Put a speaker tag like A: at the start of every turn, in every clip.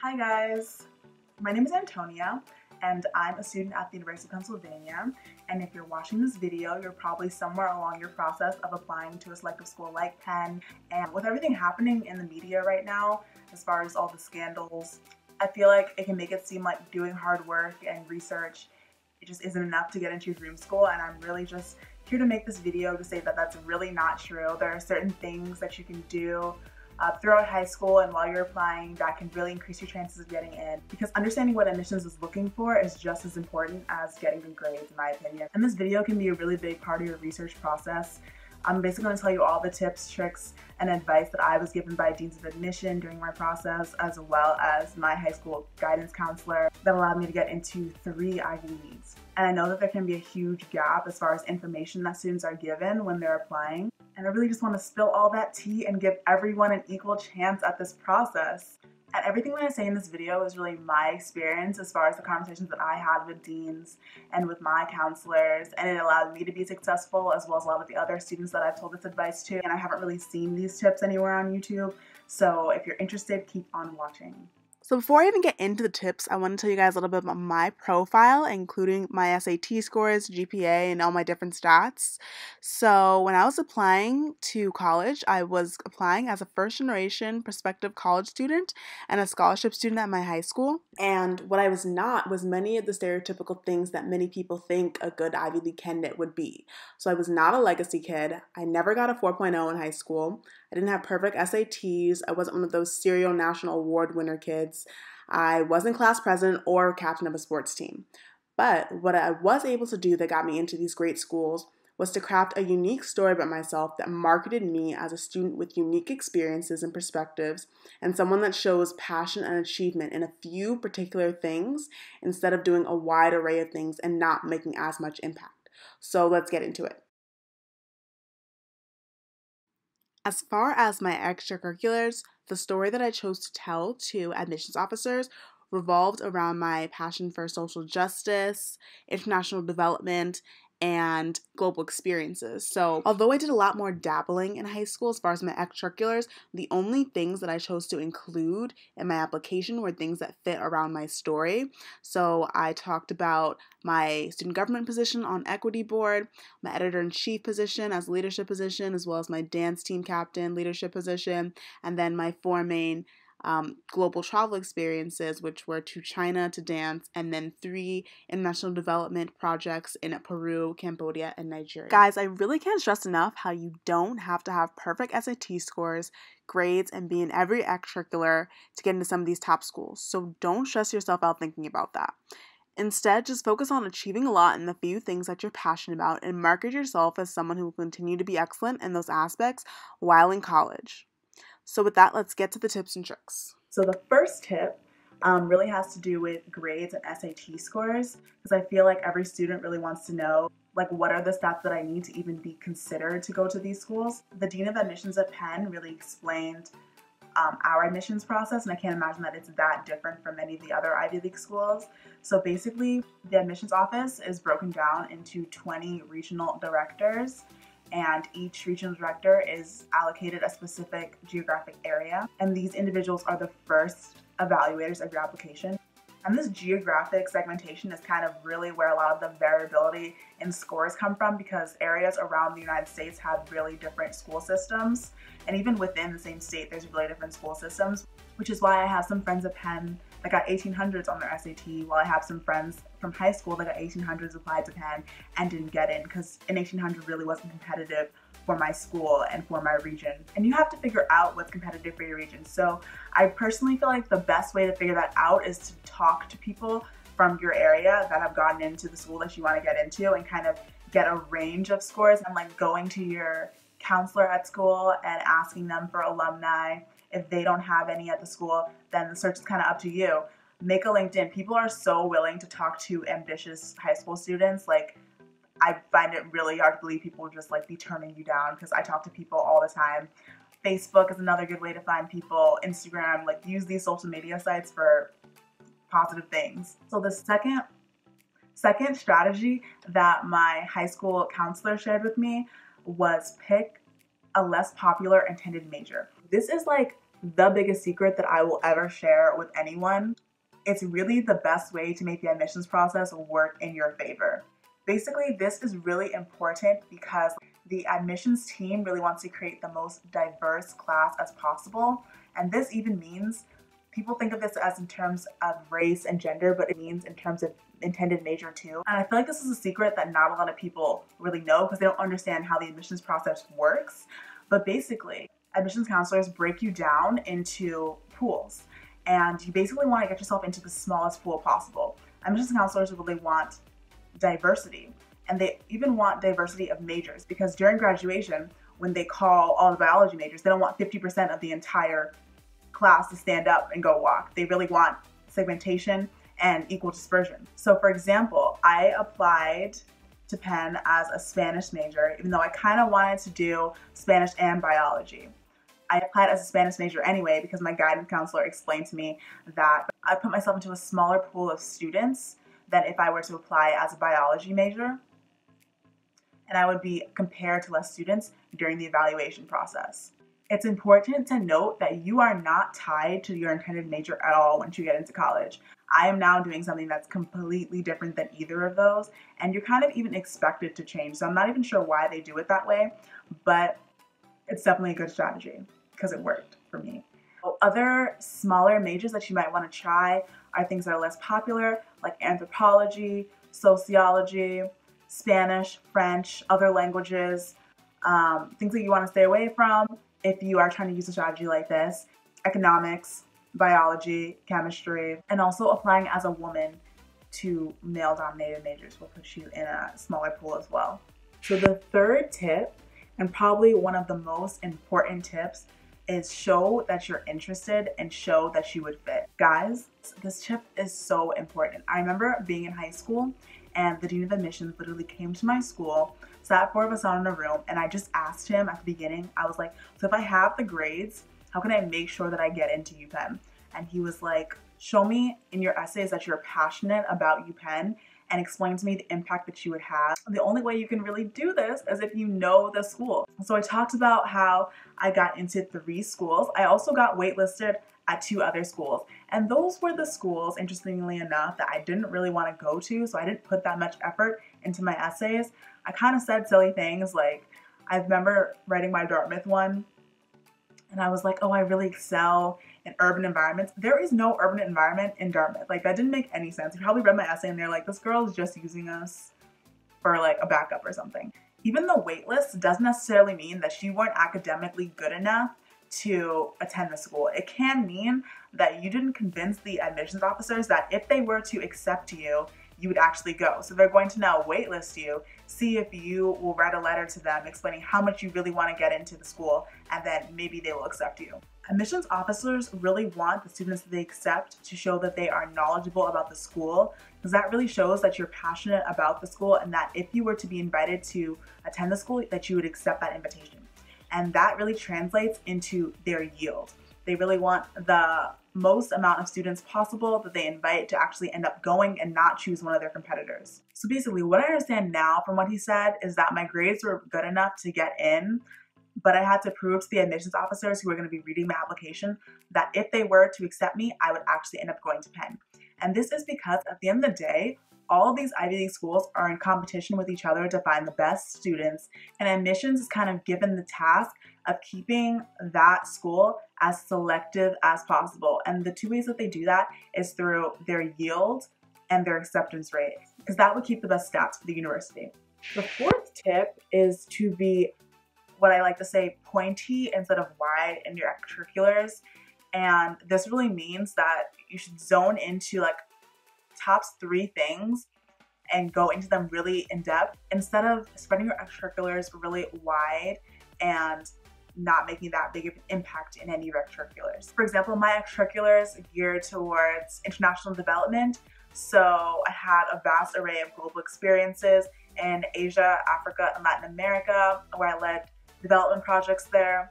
A: Hi guys, my name is Antonia and I'm a student at the University of Pennsylvania, and if you're watching this video, you're probably somewhere along your process of applying to a selective school like Penn. And with everything happening in the media right now, as far as all the scandals, I feel like it can make it seem like doing hard work and research, it just isn't enough to get into your dream school. And I'm really just here to make this video to say that that's really not true. There are certain things that you can do throughout high school and while you're applying that can really increase your chances of getting in, because understanding what admissions is looking for is just as important as getting good grades, in my opinion. And this video can be a really big part of your research process. I'm basically going to tell you all the tips, tricks, and advice that I was given by deans of admission during my process, as well as my high school guidance counselor, that allowed me to get into 3 Ivy Leagues. And I know that there can be a huge gap as far as information that students are given when they're applying. And I really just want to spill all that tea and give everyone an equal chance at this process. And everything that I say in this video is really my experience as far as the conversations that I had with deans and with my counselors, and it allowed me to be successful as well as a lot of the other students that I've told this advice to. And I haven't really seen these tips anywhere on YouTube, so if you're interested, keep on watching.
B: So before I even get into the tips, I want to tell you guys a little bit about my profile, including my SAT scores, GPA, and all my different stats. So when I was applying to college, I was applying as a first-generation prospective college student and a scholarship student at my high school. And what I was not was many of the stereotypical things that many people think a good Ivy League candidate would be. So I was not a legacy kid. I never got a 4.0 in high school. I didn't have perfect SATs. I wasn't one of those serial national award winner kids. I wasn't class president or captain of a sports team. But what I was able to do that got me into these great schools was to craft a unique story about myself that marketed me as a student with unique experiences and perspectives, and someone that shows passion and achievement in a few particular things instead of doing a wide array of things and not making as much impact. So let's get into it. As far as my extracurriculars, the story that I chose to tell to admissions officers revolved around my passion for social justice, international development, and global experiences. So although I did a lot more dabbling in high school as far as my extracurriculars, the only things that I chose to include in my application were things that fit around my story. So I talked about my student government position on equity board, my editor-in-chief position as leadership position, as well as my dance team captain leadership position, and then my 4 main global travel experiences, which were to China to dance, and then 3 international development projects in Peru, Cambodia, and Nigeria. Guys, I really can't stress enough how you don't have to have perfect SAT scores, grades, and be in every extracurricular to get into some of these top schools. So don't stress yourself out thinking about that. Instead, just focus on achieving a lot in the few things that you're passionate about and market yourself as someone who will continue to be excellent in those aspects while in college. So with that, let's get to the tips and tricks.
A: So the first tip really has to do with grades and SAT scores, because I feel like every student really wants to know, like, what are the stats that I need to even be considered to go to these schools. The Dean of Admissions at Penn really explained our admissions process, and I can't imagine that it's that different from many of the other Ivy League schools. So basically, the admissions office is broken down into 20 regional directors, and each regional director is allocated a specific geographic area, and these individuals are the first evaluators of your application. And this geographic segmentation is kind of really where a lot of the variability in scores come from, because areas around the United States have really different school systems, and even within the same state there's really different school systems, which is why I have some friends at Penn that got 1800s on their SAT, while I have some friends from high school that got 1800s applied to Penn and didn't get in, because an 1800 really wasn't competitive for my school and for my region. And you have to figure out what's competitive for your region. So I personally feel like the best way to figure that out is to talk to people from your area that have gotten into the school that you want to get into and kind of get a range of scores, and like going to your counselor at school and asking them for alumni. If they don't have any at the school, then the search is kind of up to you. Make a LinkedIn. People are so willing to talk to ambitious high school students. Like, I find it really hard to believe people would just like be turning you down, because I talk to people all the time. Facebook is another good way to find people. Instagram, like, use these social media sites for positive things. So the second strategy that my high school counselor shared with me was pick a less popular intended major. This is like the biggest secret that I will ever share with anyone. It's really the best way to make the admissions process work in your favor. Basically, this is really important because the admissions team really wants to create the most diverse class as possible. And this even means people think of this as in terms of race and gender, but it means in terms of intended major too. And I feel like this is a secret that not a lot of people really know because they don't understand how the admissions process works. But basically, admissions counselors break you down into pools, and you basically want to get yourself into the smallest pool possible. Admissions counselors really want diversity, and they even want diversity of majors because during graduation, when they call all the biology majors, they don't want 50% of the entire class to stand up and go walk. They really want segmentation and equal dispersion. So for example, I applied to Penn as a Spanish major, even though I kind of wanted to do Spanish and biology. I applied as a Spanish major anyway because my guidance counselor explained to me that I put myself into a smaller pool of students than if I were to apply as a biology major, and I would be compared to less students during the evaluation process. It's important to note that you are not tied to your intended major at all once you get into college. I am now doing something that's completely different than either of those, and you're kind of even expected to change. So I'm not even sure why they do it that way, but it's definitely a good strategy because it worked for me. Other smaller majors that you might want to try are things that are less popular, like anthropology, sociology, Spanish, French, other languages, things that you want to stay away from if you are trying to use a strategy like this: economics, biology, chemistry, and also applying as a woman to male-dominated majors will put you in a smaller pool as well. So the third tip, and probably one of the most important tips, is show that you're interested and show that you would fit. Guys, this tip is so important. I remember being in high school and the dean of admissions literally came to my school, sat 4 of us down in a room, and I just asked him at the beginning, I was like, so if I have the grades, how can I make sure that I get into UPenn? And he was like, show me in your essays that you're passionate about UPenn and explain to me the impact that you would have. The only way you can really do this is if you know the school. So I talked about how I got into 3 schools. I also got waitlisted at 2 other schools. And those were the schools, interestingly enough, that I didn't really want to go to, so I didn't put that much effort into my essays. I kind of said silly things like, I remember writing my Dartmouth one, and I was like, oh, I really excel in urban environments. There is no urban environment in Dartmouth. Like, that didn't make any sense. You probably read my essay and they're like, this girl is just using us for like a backup or something. Even the waitlist doesn't necessarily mean that you weren't academically good enough to attend the school. It can mean that you didn't convince the admissions officers that if they were to accept you, you would actually go. So they're going to now waitlist you, see if you will write a letter to them explaining how much you really want to get into the school, and then maybe they will accept you. Admissions officers really want the students that they accept to show that they are knowledgeable about the school, because that really shows that you're passionate about the school and that if you were to be invited to attend the school, that you would accept that invitation. And that really translates into their yield. They really want the most amount of students possible that they invite to actually end up going and not choose one of their competitors. So basically, what I understand now from what he said is that my grades were good enough to get in, but I had to prove to the admissions officers who were going to be reading my application that if they were to accept me, I would actually end up going to Penn. And this is because at the end of the day, all of these Ivy League schools are in competition with each other to find the best students, and admissions is kind of given the task of keeping that school as selective as possible. And the 2 ways that they do that is through their yield and their acceptance rate, because that would keep the best stats for the university. The 4th tip is to be, what I like to say, pointy instead of wide in your extracurriculars. And this really means that you should zone into like top 3 things and go into them really in depth instead of spreading your extracurriculars really wide and not making that big of an impact in any of your extracurriculars. For example, my extracurriculars geared towards international development, so I had a vast array of global experiences in Asia, Africa, and Latin America, where I led development projects there.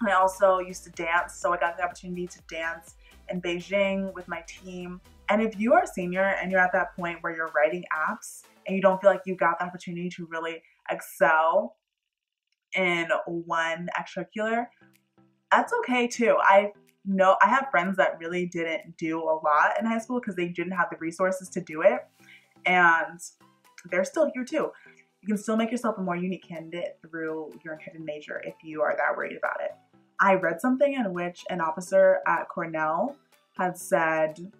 A: I also used to dance, so I got the opportunity to dance in Beijing with my team. And if you are a senior and you're at that point where you're writing apps and you don't feel like you got the opportunity to really excel in one extracurricular, That's okay too. I know I have friends that really didn't do a lot in high school because they didn't have the resources to do it, and they're still here too. You can still make yourself a more unique candidate through your hidden major if you are that worried about it. I read something in which an officer at Cornell had said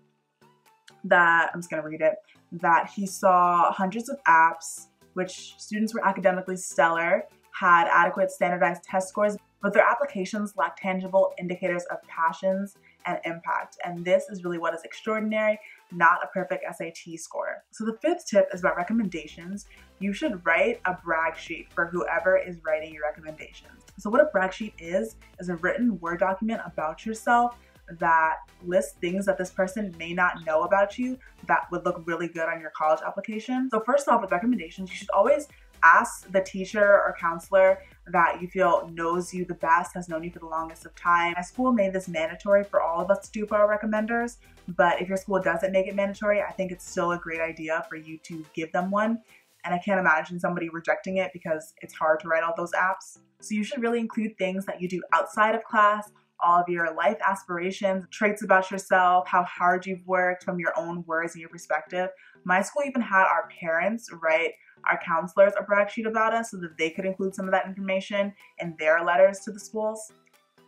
A: that, I'm just gonna read it, that he saw hundreds of apps which students were academically stellar, had adequate standardized test scores, but their applications lack tangible indicators of passions and impact. And this is really what is extraordinary, not a perfect SAT score. So the fifth tip is about recommendations. You should write a brag sheet for whoever is writing your recommendations. So what a brag sheet is a written Word document about yourself that lists things that this person may not know about you that would look really good on your college application. So first off, with recommendations, you should always ask the teacher or counselor that you feel knows you the best, has known you for the longest of time. My school made this mandatory for all of us to do for our recommenders, but if your school doesn't make it mandatory, I think it's still a great idea for you to give them one. And I can't imagine somebody rejecting it because it's hard to write all those apps. So you should really include things that you do outside of class, all of your life aspirations, traits about yourself, how hard you've worked from your own words and your perspective. My school even had our parents write our counselors a brag sheet about us so that they could include some of that information in their letters to the schools.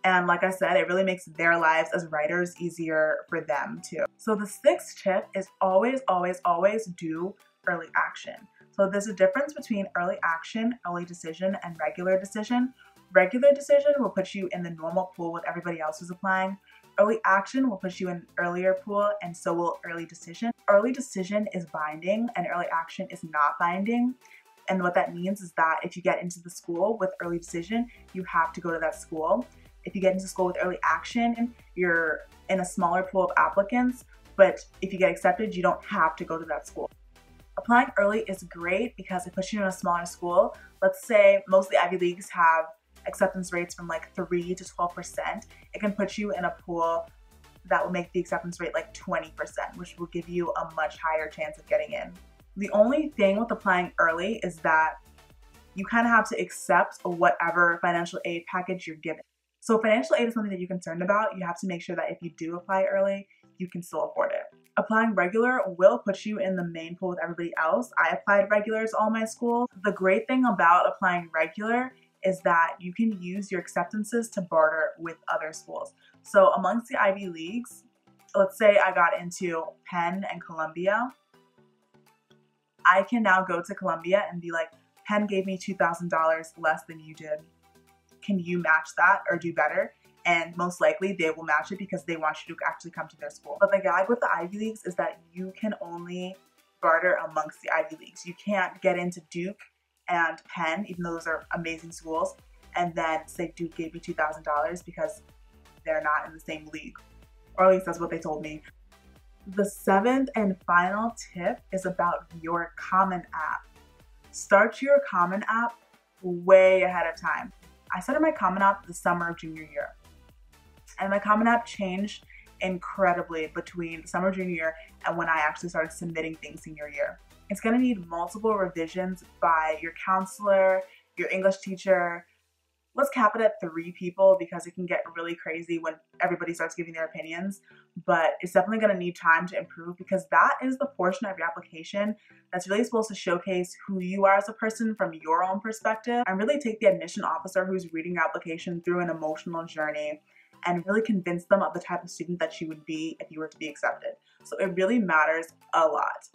A: And like I said, it really makes their lives as writers easier for them too. So the sixth tip is always, always, always do early action. So there's a difference between early action, early decision, and regular decision. Regular decision will put you in the normal pool with everybody else who's applying. Early action will put you in an earlier pool, and so will early decision. Early decision is binding and early action is not binding. And what that means is that if you get into the school with early decision, you have to go to that school. If you get into school with early action, you're in a smaller pool of applicants, but if you get accepted, you don't have to go to that school. Applying early is great because it puts you in a smaller school. Let's say most of the Ivy Leagues have acceptance rates from like 3 to 12%. It can put you in a pool that will make the acceptance rate like 20%, which will give you a much higher chance of getting in. The only thing with applying early is that you kind of have to accept whatever financial aid package you're given. So financial aid is something that you're concerned about. You have to make sure that if you do apply early, you can still afford it. Applying regular will put you in the main pool with everybody else. I applied regulars all my school. The great thing about applying regular is that you can use your acceptances to barter with other schools. So amongst the Ivy Leagues, let's say I got into Penn and Columbia, I can now go to Columbia and be like, Penn gave me $2,000 less than you did. Can you match that or do better? And most likely they will match it because they want you to actually come to their school. But the gag with the Ivy Leagues is that you can only barter amongst the Ivy Leagues. You can't get into Duke and Penn, even though those are amazing schools, and then say Duke gave you $2,000 because they're not in the same league. Or at least that's what they told me. The seventh and final tip is about your Common App. Start your Common App way ahead of time. I started my Common App the summer of junior year. And my Common App changed incredibly between summer junior year and when I actually started submitting things senior year. It's gonna need multiple revisions by your counselor, your English teacher. Let's cap it at 3 people because it can get really crazy when everybody starts giving their opinions, but it's definitely gonna need time to improve because that is the portion of your application that's really supposed to showcase who you are as a person from your own perspective and really take the admission officer who's reading your application through an emotional journey and really convince them of the type of student that you would be if you were to be accepted. So it really matters a lot.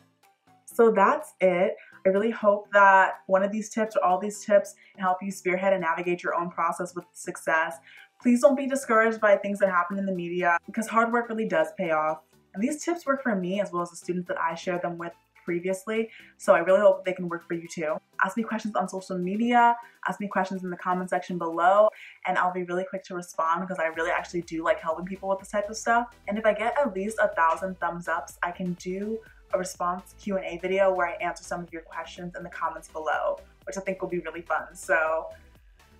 A: So that's it. I really hope that one of these tips or all these tips can help you spearhead and navigate your own process with success. Please don't be discouraged by things that happen in the media because hard work really does pay off. And these tips work for me as well as the students that I shared them with previously. So I really hope they can work for you too. Ask me questions on social media, ask me questions in the comment section below, and I'll be really quick to respond because I really actually do like helping people with this type of stuff. And if I get at least 1,000 thumbs ups, I can do a response Q&A video where I answer some of your questions in the comments below, which I think will be really fun. So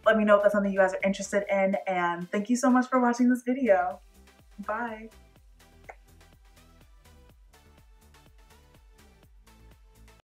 A: let me know if that's something you guys are interested in, and thank you so much for watching this video. Bye.